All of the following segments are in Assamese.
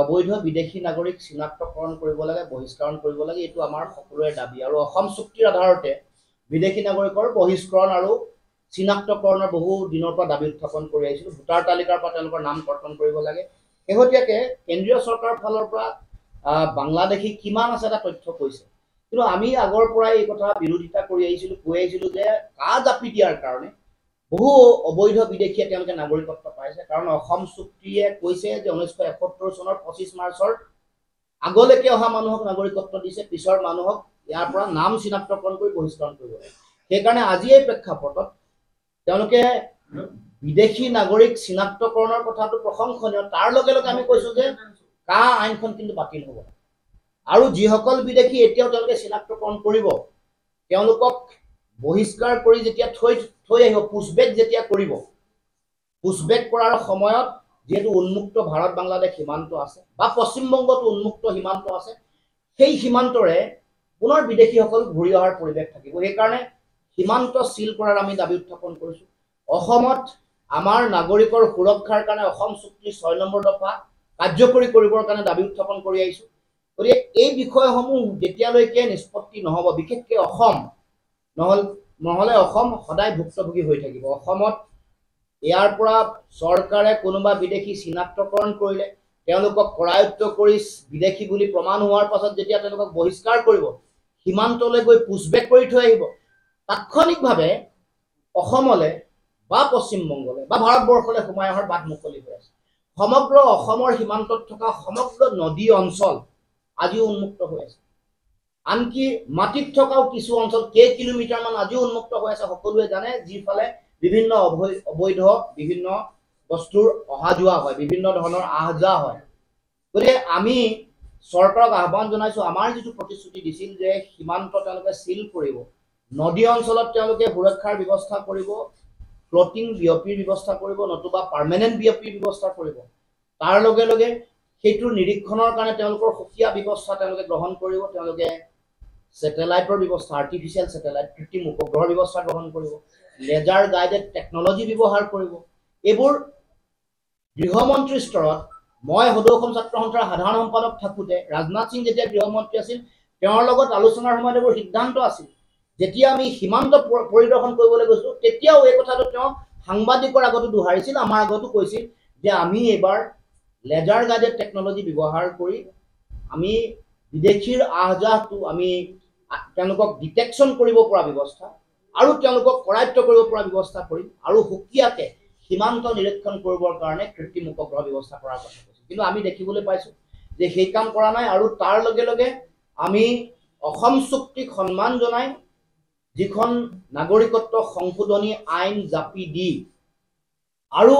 অবৈধ বিদেশী নাগৰিক চিনাক্তকৰণ কৰিব লাগে, বহিষ্কৰণ কৰিব লাগে। এইটো আমাৰ সকলোৰে দাবী। আৰু অসম চুক্তিৰ আধাৰতে বিদেশী নাগৰিকৰ বহিষ্কৰণ আৰু চিনাক্তকৰণৰ বহু দিনৰ পৰা দাবী উত্থাপন কৰি আহিছিলোঁ। ভোটাৰ তালিকাৰ পৰা তেওঁলোকৰ নাম কৰ্তন কৰিব লাগে। শেহতীয়াকৈ কেন্দ্ৰীয় চৰকাৰৰ ফালৰ পৰা বাংলাদেশী কিমান আছে এটা তথ্য কৈছে, কিন্তু আমি আগৰ পৰাই এই কথা বিৰোধিতা কৰি আহিছিলোঁ, কৈ আহিছিলোঁ যে কা জাপি দিয়াৰ কাৰণে বহু অবৈধ বিদেশীয়ে তেওঁলোকে নাগৰিকত্ব পাইছে। কাৰণ অসম চুক্তিয়ে কৈছে যে 1971 চনৰ 25 মাৰ্চৰ আগলৈকে অহা মানুহক নাগৰিকত্ব দিছে, পিছৰ মানুহক ইয়াৰ পৰা নাম চিনাক্তকৰণ কৰি বহিষ্কৰণ কৰিব লাগে। সেইকাৰণে আজি এই প্ৰেক্ষাপটত তেওঁলোকে বিদেশী নাগৰিক চিনাক্তকৰণৰ কথাটো প্ৰশংসনীয়। তাৰ লগে লগে আমি কৈছোঁ যে কা আইনখন কিন্তু বাতিল হ'ব। আৰু যিসকল বিদেশী এতিয়াও তেওঁলোকে চিনাক্তকৰণ কৰিব, তেওঁলোকক বহিষ্কাৰ কৰি যেতিয়া থৈ আহিব, পুছবেক যেতিয়া কৰিব, পুছবেক কৰাৰ সময়ত যিহেতু উন্মুক্ত ভাৰত বাংলাদেশ সীমান্ত আছে বা পশ্চিমবংগতো উন্মুক্ত সীমান্ত আছে, সেই সীমান্তৰে পুনৰ বিদেশীসকল ঘূৰি অহাৰ পৰিৱেশ থাকিব। সেইকাৰণে সীমান্ত চিল কৰাৰ আমি দাবী উত্থাপন কৰিছোঁ। অসমত আমাৰ নাগৰিকৰ সুৰক্ষাৰ কাৰণে অসম চুক্তিৰ 6 নম্বৰ দফা কাৰ্যকৰী কৰিবৰ কাৰণে দাবী উত্থাপন কৰি আহিছোঁ। গতিকে এই বিষয়সমূহ যেতিয়ালৈকে নিষ্পত্তি নহ'ব, বিশেষকৈ অসম নহ'লে অসম সদায় ভুক্তভোগী হৈ থাকিব। অসমত ইয়াৰ পৰা চৰকাৰে কোনোবা বিদেশী চিনাক্তকৰণ কৰিলে তেওঁলোকক কৰায়ত্ব কৰি বিদেশী বুলি প্ৰমাণ হোৱাৰ পাছত যেতিয়া তেওঁলোকক বহিষ্কাৰ কৰিব, সীমান্তলৈ গৈ পুছবেক কৰি থৈ আহিব, তাৎক্ষণিকভাৱে অসমলৈ বা পশ্চিমবংগলৈ বা ভাৰতবৰ্ষলৈ সোমাই অহাৰ বাট মুকলি হৈ আছে। সমগ্ৰ অসমৰ সীমান্তত থকা সমগ্ৰ নদী অঞ্চল আজিও উন্মুক্ত হৈ আছে। আনকি মাটিত থকাও কিছু অঞ্চল কিলোমিটাৰমান আজিও উন্মুক্ত হৈ আছে। সকলোৱে জানে, যিফালে বিভিন্ন অবৈধ বিভিন্ন বস্তুৰ অহা যোৱা হয়, বিভিন্ন ধৰণৰ আহ যাহ হয়। গতিকে আমি চৰকাৰক আহ্বান জনাইছোঁ, আমাৰ যিটো প্ৰতিশ্ৰুতি দিছিল যে সীমান্ত তেওঁলোকে চিল কৰিব, নদী অঞ্চলত তেওঁলোকে সুৰক্ষাৰ ব্যৱস্থা কৰিব, ফ্লটিং বিঅপিৰ ব্যৱস্থা কৰিব, নতুবা পাৰ্মানেণ্ট বিঅপিৰ ব্যৱস্থা কৰিব। তাৰ লগে লগে সেইটোৰ নিৰীক্ষণৰ কাৰণে তেওঁলোকৰ সুকীয়া ব্যৱস্থা তেওঁলোকে গ্ৰহণ কৰিব। তেওঁলোকে ছেটেলাইটৰ ব্যৱস্থা, আৰ্টিফিচিয়েল ছেটেলাইট, কৃত্ৰিম উপগ্ৰহৰ ব্যৱস্থা গ্ৰহণ কৰিব, লেজাৰ গাইডেড টেকনলজি ব্যৱহাৰ কৰিব। এইবোৰ গৃহমন্ত্ৰী স্তৰত মই সদৌ অসম ছাত্ৰ সন্থাৰ সাধাৰণ সম্পাদক থাকোঁতে ৰাজনাথ সিং যেতিয়া গৃহমন্ত্ৰী আছিল, তেওঁৰ লগত আলোচনাৰ সময়ত এইবোৰ সিদ্ধান্ত আছিল। যেতিয়া আমি সীমান্ত পৰিদৰ্শন কৰিবলৈ গৈছিলোঁ, তেতিয়াও এই কথাটো তেওঁ সাংবাদিকৰ আগতো দোহাৰিছিল, আমাৰ আগতো কৈছিল যে আমি এইবাৰ লেজাৰ গাইডেড টেকনলজি ব্যৱহাৰ কৰি আমি বিদেশীৰ আহযাহটো আমি তেওঁলোকক ডিটেকশ্যন কৰিব পৰা ব্যৱস্থা আৰু তেওঁলোকক কৰায়ত্ব কৰিব পৰা ব্যৱস্থা কৰিম, আৰু সুকীয়াকৈ সীমান্ত নিৰীক্ষণ কৰিবৰ কাৰণে কৃত্ৰিম উপগ্ৰহ ব্যৱস্থা কৰাৰ কথা কৈছিল। কিন্তু আমি দেখিবলৈ পাইছোঁ যে সেই কাম কৰা নাই। আৰু তাৰ লগে লগে আমি অসম চুক্তিক সন্মান জনাই যিখন নাগৰিকত্ব সংশোধনী আইন জাপি দি আৰু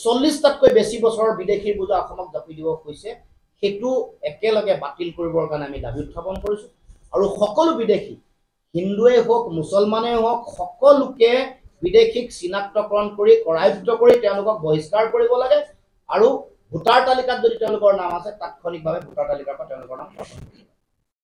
40টাতকৈ বেছি বছৰৰ বিদেশীৰ বোজা অসমক জাপি দিব কৈছে, সেইটো একেলগে বাতিল কৰিবৰ কাৰণে আমি দাবী উত্থাপন কৰিছোঁ। আৰু সকলো বিদেশী, হিন্দুৱেই হওক মুছলমানেই হওক, সকলোকে বিদেশীক চিনাক্তকৰণ কৰি কৰায়ত্ব কৰি তেওঁলোকক বহিষ্কাৰ কৰিব লাগে। আৰু ভোটাৰ তালিকাত যদি তেওঁলোকৰ নাম আছে, তাৎক্ষণিকভাৱে ভোটাৰ তালিকাৰ পৰা তেওঁলোকৰ নাম